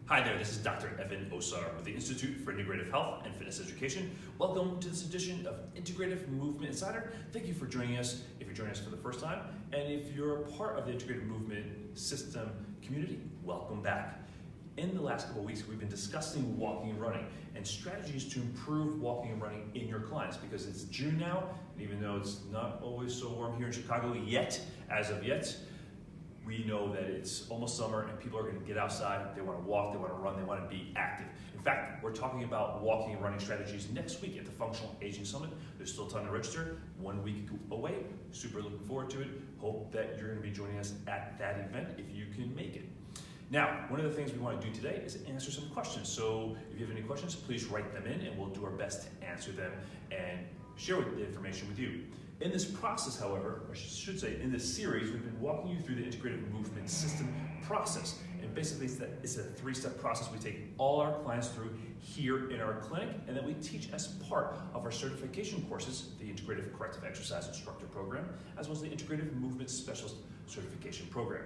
Hi there, this is Dr. Evan Osar with the Institute for Integrative Health and Fitness Education. Welcome to this edition of Integrative Movement Insider. Thank you for joining us if you're joining us for the first time. And if you're a part of the Integrative Movement System community, welcome back. In the last couple of weeks, we've been discussing walking and running and strategies to improve walking and running in your clients because it's June now, and even though it's not always so warm here in Chicago yet, as of yet, we know that it's almost summer and people are going to get outside, they want to walk, they want to run, they want to be active. In fact, we're talking about walking and running strategies next week at the Functional Aging Summit. There's still time to register, 1 week away. Super looking forward to it. Hope that you're going to be joining us at that event if you can make it. Now, one of the things we want to do today is answer some questions. So if you have any questions, please write them in and we'll do our best to answer them and share the information with you. In this process, however, or I should say in this series, we've been walking you through the Integrative Movement System process. And basically it's a three-step process we take all our clients through here in our clinic, and then we teach as part of our certification courses, the Integrative Corrective Exercise Instructor Program, as well as the Integrative Movement Specialist Certification Program.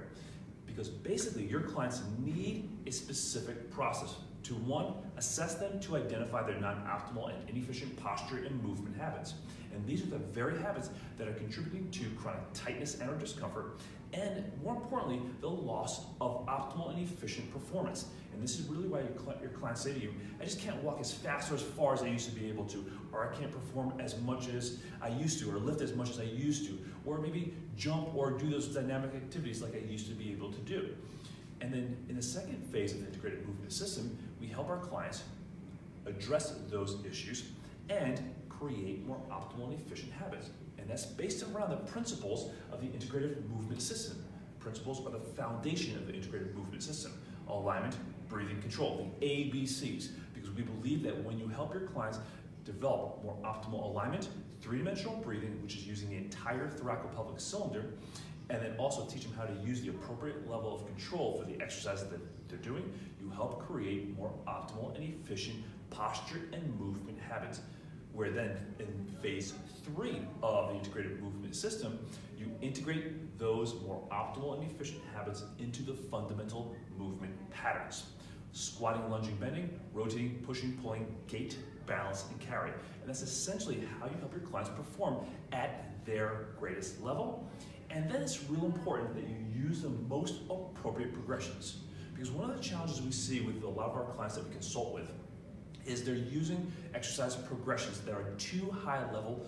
Because basically your clients need a specific process to, one, assess them to identify their non-optimal and inefficient posture and movement habits. And these are the very habits that are contributing to chronic tightness and or discomfort, and more importantly, the loss of optimal and efficient performance. And this is really why your clients say to you, I just can't walk as fast or as far as I used to be able to, or I can't perform as much as I used to, or lift as much as I used to, or maybe jump or do those dynamic activities like I used to be able to do. And then in the second phase of the Integrated Movement System, we help our clients address those issues and create more optimal and efficient habits. And that's based around the principles of the Integrative Movement System. Principles are the foundation of the Integrative Movement System. Alignment, breathing, control, the ABCs. Because we believe that when you help your clients develop more optimal alignment, three-dimensional breathing, which is using the entire thoracopelvic cylinder, and then also teach them how to use the appropriate level of control for the exercises that they're doing, you help create more optimal and efficient posture and movement habits. Where then in phase 3 of the Integrated Movement System, you integrate those more optimal and efficient habits into the fundamental movement patterns. Squatting, lunging, bending, rotating, pushing, pulling, gait, balance, and carry. And that's essentially how you help your clients perform at their greatest level. And then it's real important that you use the most appropriate progressions. Because one of the challenges we see with a lot of our clients that we consult with is they're using exercise progressions that are too high level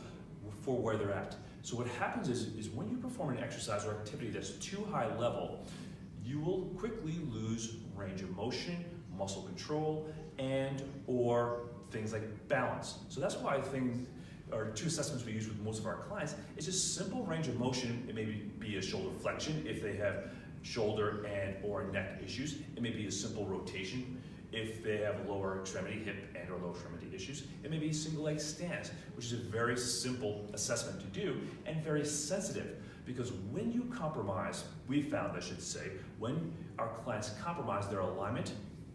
for where they're at. So what happens is when you perform an exercise or activity that's too high level, you will quickly lose range of motion, muscle control, and or things like balance. So that's why two assessments we use with most of our clients is just simple range of motion. It may be a shoulder flexion if they have shoulder and or neck issues. It may be a simple rotation if they have lower extremity, hip and or lower extremity issues. It may be a single leg stance, which is a very simple assessment to do and very sensitive, because when you compromise, we found, I should say, when our clients compromise their alignment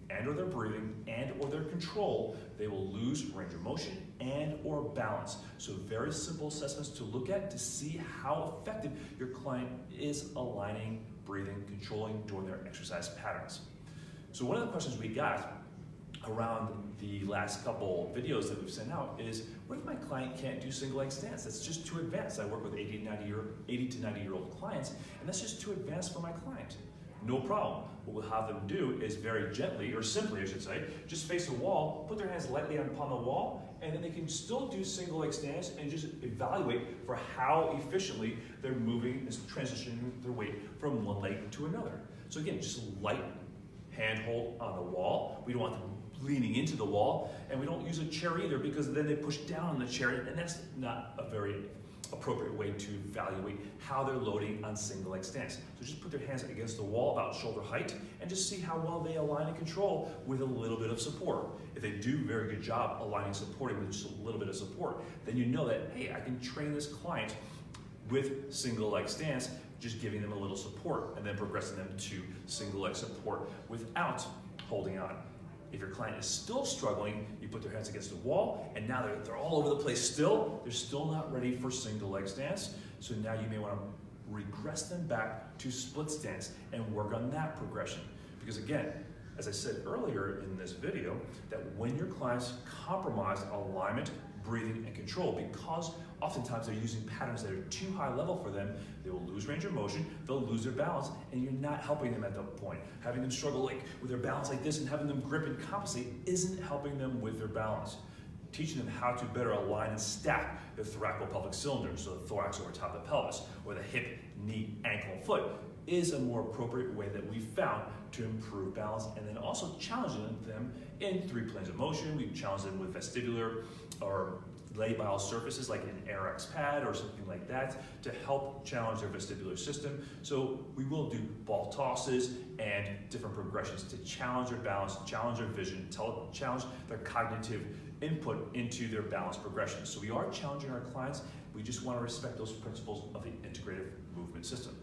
and or their breathing and or their control, they will lose range of motion and or balance. So very simple assessments to look at to see how effective your client is aligning, breathing, controlling during their exercise patterns. So one of the questions we got around the last couple videos that we've sent out is, what if my client can't do single leg stance? That's just too advanced. I work with 80 to 90 year old clients, and that's just too advanced for my client. No problem. What we'll have them do is very gently, or simply I should say, just face a wall, put their hands lightly upon the wall, and then they can still do single leg stance and just evaluate for how efficiently they're moving and transitioning their weight from one leg to another. So again, just light handhold on the wall. We don't want them leaning into the wall, and we don't use a chair either, because then they push down on the chair, and that's not a very appropriate way to evaluate how they're loading on single leg stance. So just put their hands against the wall about shoulder height and just see how well they align and control with a little bit of support. If they do a very good job aligning and supporting with just a little bit of support, then you know that, hey, I can train this client with single leg stance, just giving them a little support and then progressing them to single leg support without holding on. If your client is still struggling, you put their hands against the wall, and now they're all over the place still. They're still not ready for single leg stance. So now you may want to regress them back to split stance and work on that progression. Because again, as I said earlier in this video, that when your clients compromise alignment, breathing, and control, because oftentimes they're using patterns that are too high level for them, they will lose range of motion, they'll lose their balance, and you're not helping them at that point. Having them struggle with their balance like this and having them grip and compensate isn't helping them with their balance. Teaching them how to better align and stack the thoracolpelvic cylinder, so the thorax over top of the pelvis, or the hip, knee, ankle, and foot, is a more appropriate way that we've found to improve balance, and then also challenging them in 3 planes of motion. We've challenged them with vestibular or labile surfaces like an AirX pad or something like that to help challenge their vestibular system. So we will do ball tosses and different progressions to challenge their balance, challenge their vision, challenge their cognitive input into their balance progression. So we are challenging our clients. We just want to respect those principles of the integrative movement system.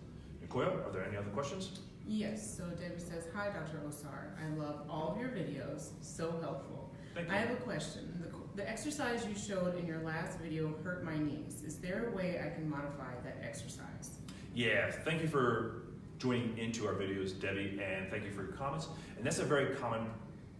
Nicoya, are there any other questions? Yes, so Debbie says, hi Dr. Osar, I love all of your videos, so helpful. Thank you. I have a question. The exercise you showed in your last video hurt my knees. Is there a way I can modify that exercise? Yeah, thank you for joining into our videos, Debbie, and thank you for your comments. And that's a very common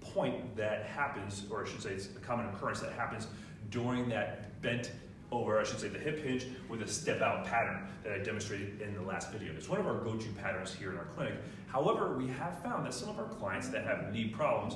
point that happens, or I should say it's a common occurrence that happens during that bent over, I should say, the hip hinge with a step out pattern that I demonstrated in the last video. It's one of our go-to patterns here in our clinic. However, we have found that some of our clients that have knee problems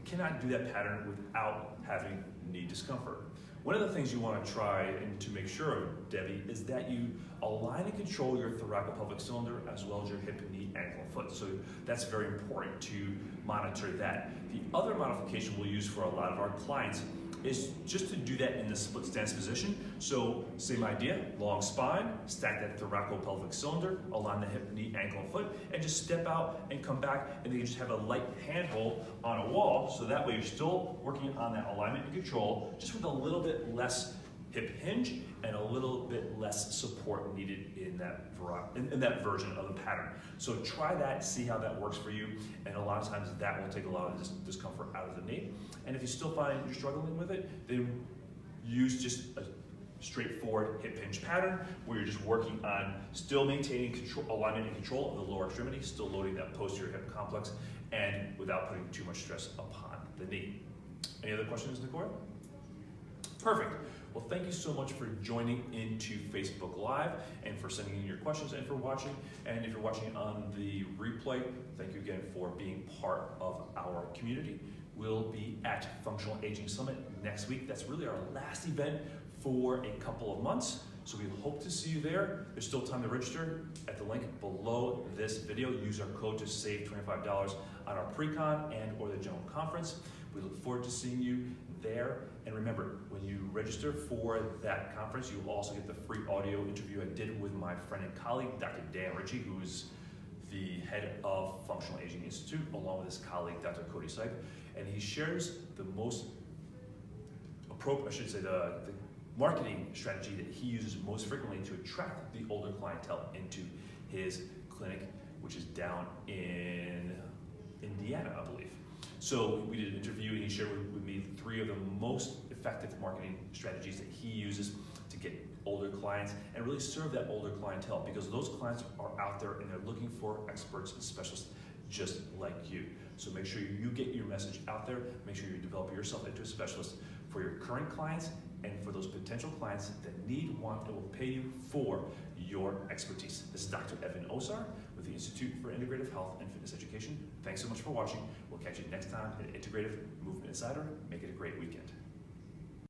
cannot do that pattern without having knee discomfort. One of the things you want to try and to make sure of, Debbie, is that you align and control your thoracolpelvic cylinder as well as your hip, knee, ankle, and foot. So that's very important to monitor that. The other modification we'll use for a lot of our clients is just to do that in the split stance position. So same idea, long spine, stack that thoracolpelvic cylinder, align the hip, knee, ankle, and foot, and just step out and come back, and then you just have a light handhold on a wall, so that way you're still working on that alignment and control, just with a little bit less hip hinge and a little bit less support needed in that version of the pattern. So try that, see how that works for you, and a lot of times that will take a lot of discomfort out of the knee. And if you still find you're struggling with it, then use just a straightforward hip hinge pattern where you're just working on still maintaining control, alignment and control of the lower extremity, still loading that posterior hip complex, and without putting too much stress upon the knee. Any other questions, Nicoya? Perfect. Well, thank you so much for joining into Facebook Live and for sending in your questions and for watching. And if you're watching on the replay, thank you again for being part of our community. We'll be at Functional Aging Summit next week. That's really our last event for a couple of months. So we hope to see you there. There's still time to register at the link below this video. Use our code to save $25 on our pre-con and or the general conference. We look forward to seeing you there. And remember, when you register for that conference, you will also get the free audio interview I did with my friend and colleague, Dr. Dan Ritchie, who's the head of Functional Aging Institute, along with his colleague, Dr. Cody Sipe. And he shares the most appropriate, I should say, the marketing strategy that he uses most frequently to attract the older clientele into his clinic, which is down in Indiana, I believe. So we did an interview and he shared with me 3 of the most effective marketing strategies that he uses to get older clients and really serve that older clientele, because those clients are out there and they're looking for experts and specialists just like you. So make sure you get your message out there, make sure you develop yourself into a specialist for your current clients and for those potential clients that need, want, and will pay you for your expertise. This is Dr. Evan Osar with the Institute for Integrative Health and Fitness Education. Thanks so much for watching. We'll catch you next time at Integrative Movement Insider. Make it a great weekend.